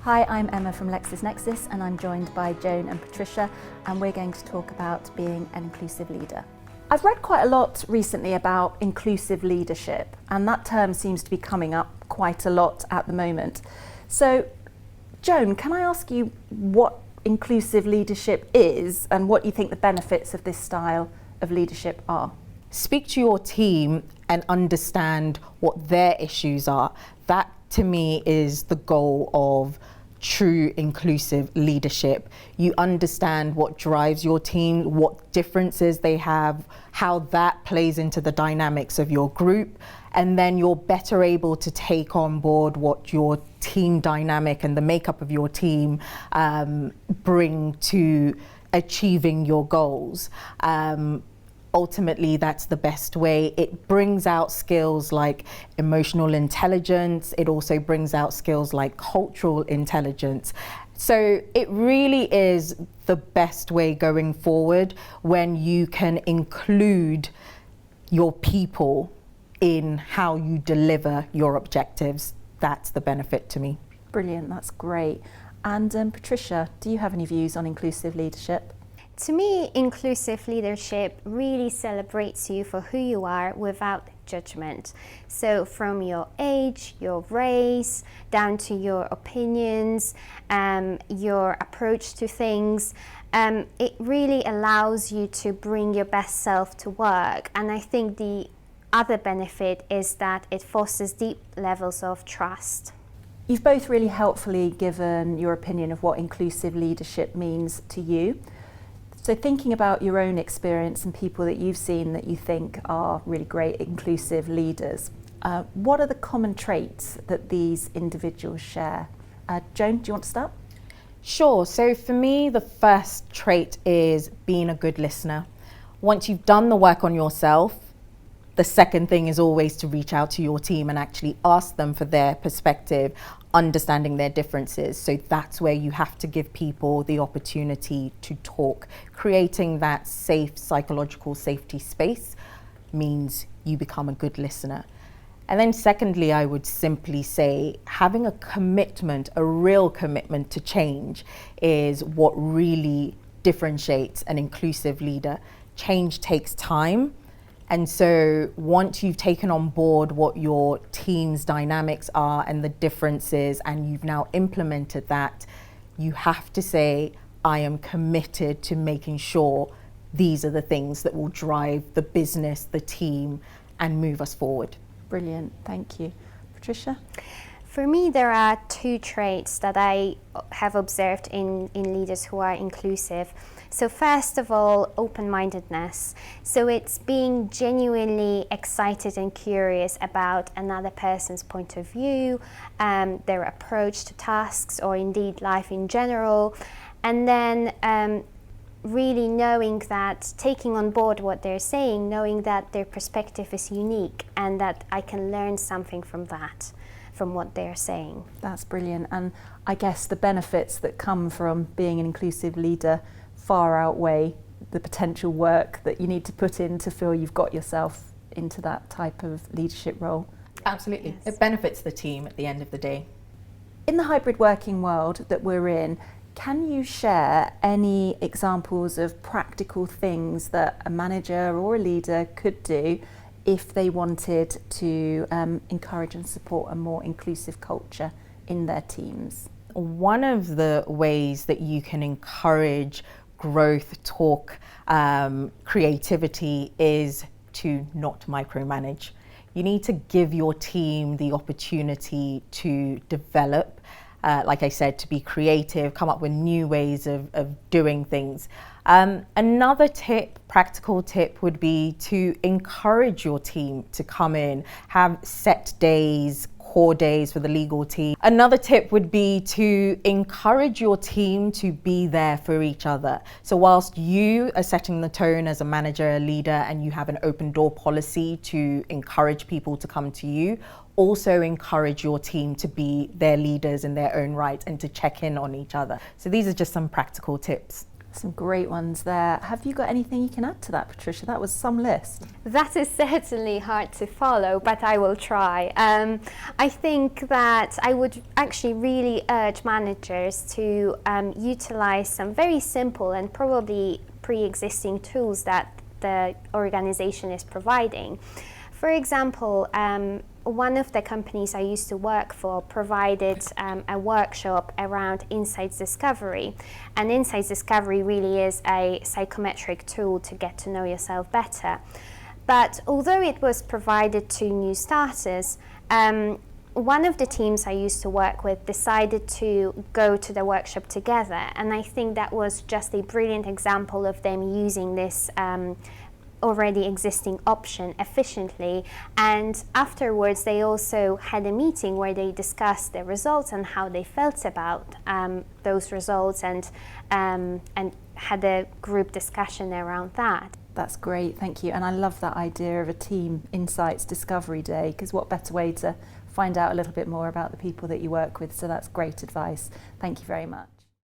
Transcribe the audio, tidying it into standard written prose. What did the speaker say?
Hi, I'm Emma from LexisNexis and I'm joined by Joan and Patricia, and we're going to talk about being an inclusive leader. I've read quite a lot recently about inclusive leadership, and that term seems to be coming up quite a lot at the moment. So, Joan, can I ask you what inclusive leadership is and what you think the benefits of this style of leadership are? Speak to your team and understand what their issues are. That, to me, is the goal of true inclusive leadership. You understand what drives your team, what differences they have, how that plays into the dynamics of your group, and then you're better able to take on board what your team dynamic and the makeup of your team bring to achieving your goals. Ultimately, that's the best way. It brings out skills like emotional intelligence. It also brings out skills like cultural intelligence. So it really is the best way going forward when you can include your people in how you deliver your objectives. That's the benefit to me. Brilliant, that's great. And Patricia, do you have any views on inclusive leadership? To me, inclusive leadership really celebrates you for who you are without judgment. So from your age, your race, down to your opinions, your approach to things, it really allows you to bring your best self to work. And I think the other benefit is that it fosters deep levels of trust. You've both really helpfully given your opinion of what inclusive leadership means to you. So thinking about your own experience and people that you've seen that you think are really great inclusive leaders, what are the common traits that these individuals share? Joan, do you want to start? Sure. So for me, the first trait is being a good listener. Once you've done the work on yourself, the second thing is always to reach out to your team and actually ask them for their perspective, understanding their differences. So that's where you have to give people the opportunity to talk. Creating that safe psychological safety space means you become a good listener. And then secondly, I would simply say having a commitment, a real commitment to change is what really differentiates an inclusive leader. Change takes time. And so once you've taken on board what your team's dynamics are and the differences, and you've now implemented that, you have to say, I am committed to making sure these are the things that will drive the business, the team, and move us forward. Brilliant, thank you. Patricia? For me, there are two traits that I have observed in leaders who are inclusive. So first of all, open-mindedness. So it's being genuinely excited and curious about another person's point of view, their approach to tasks, or indeed life in general. And then really knowing that, taking on board what they're saying, knowing that their perspective is unique and that I can learn something from that, from what they're saying. That's brilliant. And I guess the benefits that come from being an inclusive leader far outweigh the potential work that you need to put in to feel you've got yourself into that type of leadership role. Absolutely. Yes. It benefits the team at the end of the day. In the hybrid working world that we're in, can you share any examples of practical things that a manager or a leader could do if they wanted to encourage and support a more inclusive culture in their teams? One of the ways that you can encourage growth, talk, creativity is to not micromanage. You need to give your team the opportunity to develop, like I said, to be creative, come up with new ways of doing things. Another tip, practical tip, would be to encourage your team to come in, have set days, core days for the legal team. Another tip would be to encourage your team to be there for each other. So whilst you are setting the tone as a manager, a leader, and you have an open door policy to encourage people to come to you, also encourage your team to be their leaders in their own right and to check in on each other. So these are just some practical tips. Some great ones there. Have you got anything you can add to that, Patricia? That was some list. That is certainly hard to follow, but I will try. I think that I would actually really urge managers to utilize some very simple and probably pre-existing tools that the organization is providing. For example, one of the companies I used to work for provided a workshop around insights discovery. And insights discovery really is a psychometric tool to get to know yourself better. But although it was provided to new starters, one of the teams I used to work with decided to go to the workshop together. And I think that was just a brilliant example of them using this already existing option efficiently, and afterwards they also had a meeting where they discussed the results and how they felt about those results, and had a group discussion around that. That's great, thank you. And I love that idea of a team insights discovery day, because what better way to find out a little bit more about the people that you work with. So that's great advice. Thank you very much.